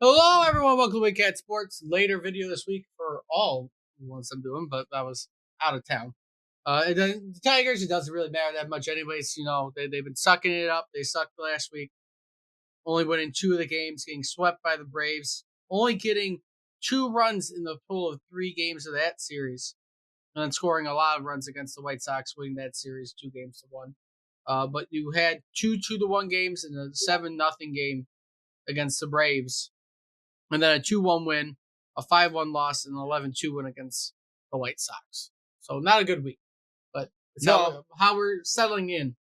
Hello, everyone. Welcome to Big Cat Sports. Later video this week for all ones I'm doing, but I was out of town. The Tigers, it doesn't really matter that much, anyways. They've been sucking it up. They sucked last week, only winning 2 of the games, getting swept by the Braves, only getting 2 runs in the total of 3 games of that series, and then scoring a lot of runs against the White Sox, winning that series 2-1. But you had 2-1 games and a 7-0 game against the Braves, and then a 2-1 win, a 5-1 loss, and an 11-2 win against the White Sox. So not a good week, but it's how we're settling in.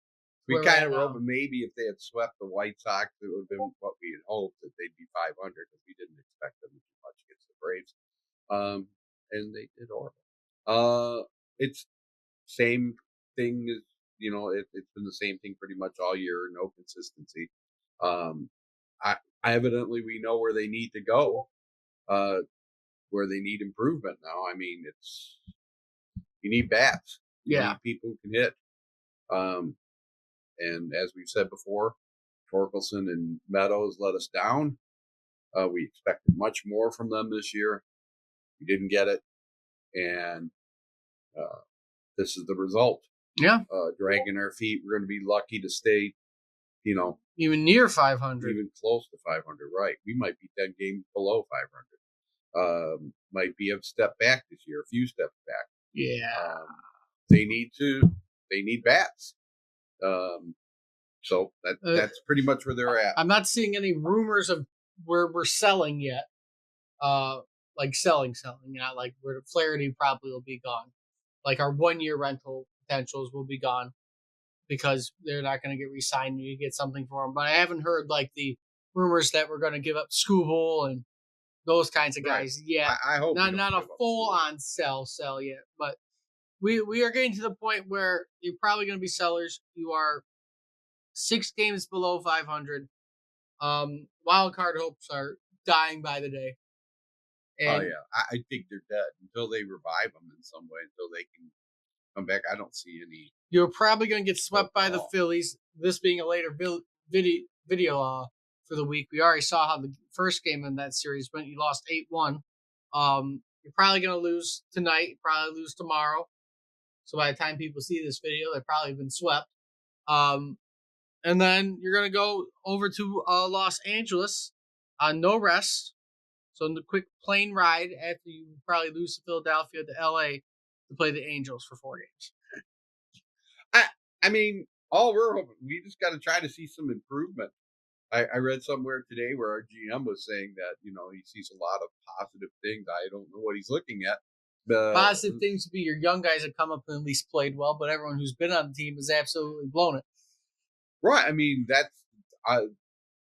We kind of were hoping maybe if they had swept the White Sox, it would have been what we had hoped, that they'd be 500, because we didn't expect them to do much against the Braves. And they did horrible. It's same thing as, it's been the same thing pretty much all year, no consistency. Evidently we know where they need to go, where they need improvement now. I mean, you need bats. You need people who can hit. And as we've said before, Torkelson and Meadows let us down. We expected much more from them this year. We didn't get it. And this is the result. Yeah. Dragging our feet. We're going to be lucky to stay, even near 500. Even close to 500, right. We might be 10 games below 500. Might be a step back this year, a few steps back. Yeah. They need bats. So that's pretty much where they're at. I'm not seeing any rumors of where we're selling yet. Like selling, not like where the Flaherty probably will be gone. Like our 1-year rental potentials will be gone because they're not going to get re-signed. You get something for them, but I haven't heard like the rumors that we're going to give up Scooble and those kinds of guys yet. I hope not a full on sell yet, but we are getting to the point where you're probably going to be sellers. You are 6 games below 500. Wild card hopes are dying by the day. And I think they're dead until they revive them in some way, until they can come back. I don't see any. You're probably going to get swept by the Phillies. This being a later video for the week, we already saw how the first game in that series went. You lost 8-1. You're probably going to lose tonight. Probably lose tomorrow. So by the time people see this video, they've probably been swept. And then you're going to go over to Los Angeles on no rest. So in the quick plane ride after you probably lose to Philadelphia to LA to play the Angels for 4 games. I mean, all we're hoping, we just got to try to see some improvement. I read somewhere today where our GM was saying that, he sees a lot of positive things. I don't know what he's looking at. Positive things would be your young guys have come up and at least played well, but everyone who's been on the team has absolutely blown it. Right. I mean, that's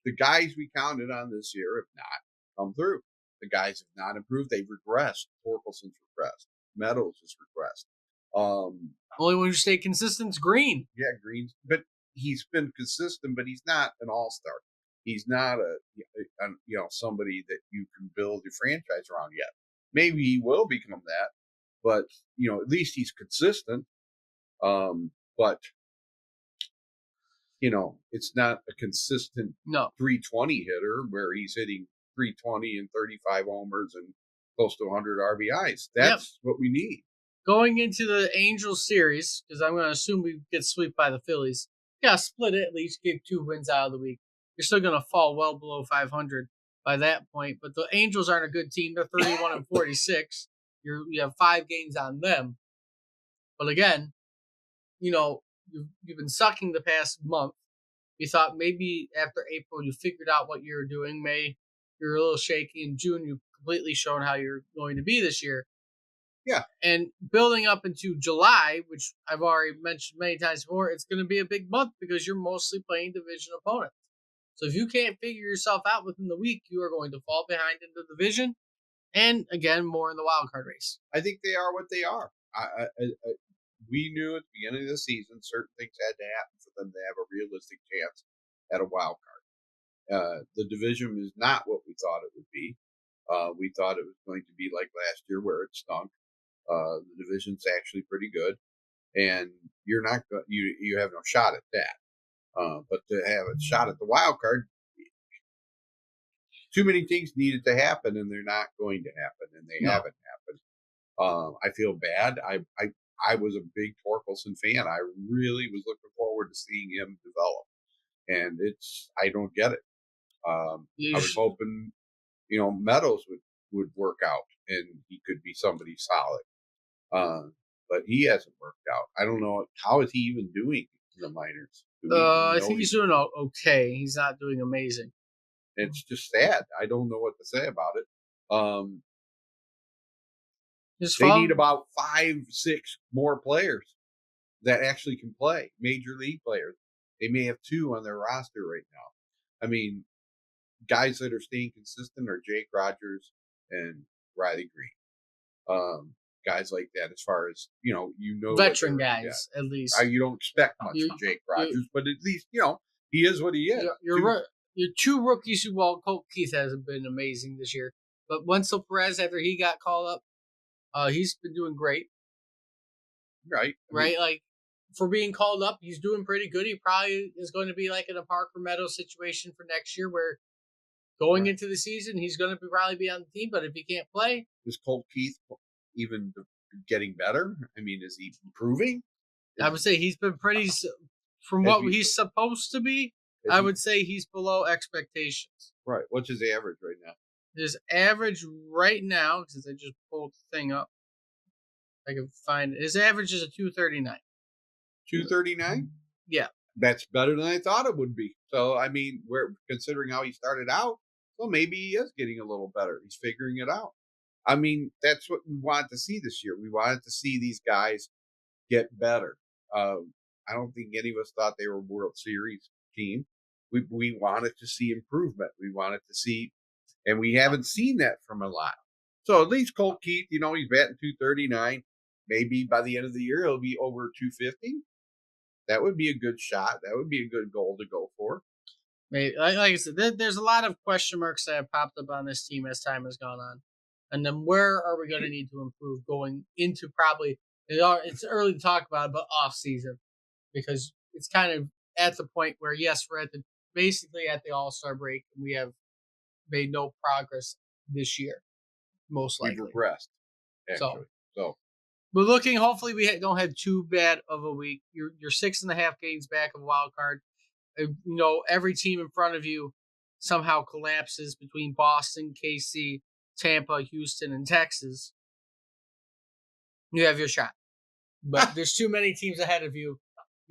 the guys we counted on this year have not come through. The guys have not improved. They've regressed. Torkelson's regressed. Meadows has regressed. Only one who stayed consistent is Green. Yeah, Green's, but he's been consistent, but he's not an all-star. He's not somebody that you can build your franchise around yet. Maybe he will become that, but at least he's consistent. But it's not a consistent 320 hitter where he's hitting 320 and 35 homers and close to 100 RBIs. That's what we need. Going into the Angels series, because I'm going to assume we get swept by the Phillies, split it, at least give 2 wins out of the week. You're still going to fall well below 500 by that point, but the Angels aren't a good team. They're 31-46. You have 5 games on them. But again, you've been sucking the past month. You thought maybe after April you figured out what you were doing. May you're a little shaky. In June you've completely shown how you're going to be this year. Yeah. And building up into July, which I've already mentioned many times before, it's going to be a big month because you're mostly playing division opponents. So if you can't figure yourself out within the week, you are going to fall behind in the division and, again, more in the wild card race. I think they are what they are. We knew at the beginning of the season certain things had to happen for them to have a realistic chance at a wild card. The division is not what we thought it would be. We thought it was going to be like last year where it stunk. The division's actually pretty good, and you have no shot at that. But to have a shot at the wild card, too many things needed to happen, and they're not going to happen, and they No. haven't happened. I feel bad. I was a big Torkelson fan. I really was looking forward to seeing him develop, and I don't get it. I was hoping, Meadows would work out and he could be somebody solid. But he hasn't worked out. I don't know, how is he even doing in the minors? Do we even I know? think he's doing okay. He's not doing amazing. It's just sad. I don't know what to say about it. Um, His they need phone. about 5, 6 more players that actually can play, major league players. They may have 2 on their roster right now. I mean, guys that are staying consistent are Jake Rogers and Riley Green. Guys like that, as far as what they're Veteran going to get. guys, at least. You don't expect much You, from Jake you, Rogers, but at least he is what he is. your 2 rookies who, well, Colt Keith hasn't been amazing this year, but Wenzel Perez, after he got called up, he's been doing great. Right. Right, like for being called up, he's doing pretty good. He probably is going to be like in a Parker Meadows situation for next year, where going into the season he's going to probably be on the team, but if he can't play, is Colt Keith even getting better? I mean, is he improving? I would say he's been pretty, from what he's supposed to be. I would say he's below expectations. Right. What's his average right now? His average right now, because I just pulled the thing up, I can find it. His average is a 239. 239? Yeah. That's better than I thought it would be. So, I mean, we're considering how he started out, well, maybe he is getting a little better. He's figuring it out. I mean, that's what we wanted to see this year. We wanted to see these guys get better. I don't think any of us thought they were a World Series team. We wanted to see improvement. We wanted to see, and we haven't seen that from a lot. So at least Colt Keith, he's batting 239. Maybe by the end of the year, he'll be over 250. That would be a good shot. That would be a good goal to go for. Maybe, like I said, there's a lot of question marks that have popped up on this team as time has gone on. And then where are we going to need to improve going into probably, it's early to talk about it, but off season, because it's kind of at the point where, yes, we're basically at the All-Star break, and we have made no progress this year, most likely. We've regressed, actually. So but looking, hopefully we don't have too bad of a week. You're 6.5 games back of a wild card. Every team in front of you somehow collapses between Boston, KC, Tampa, Houston, and Texas. You have your shot. But there's too many teams ahead of you.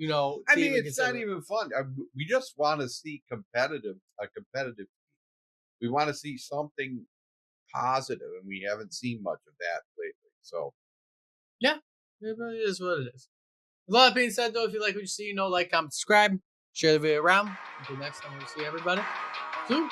I mean, it's not even fun. We just want to see a competitive team. We want to see something positive, and we haven't seen much of that lately. So, yeah, it really is what it is. With all that being said, though, if you like what you see, like, comment, subscribe, share the video around. Until next time, we'll see everybody soon.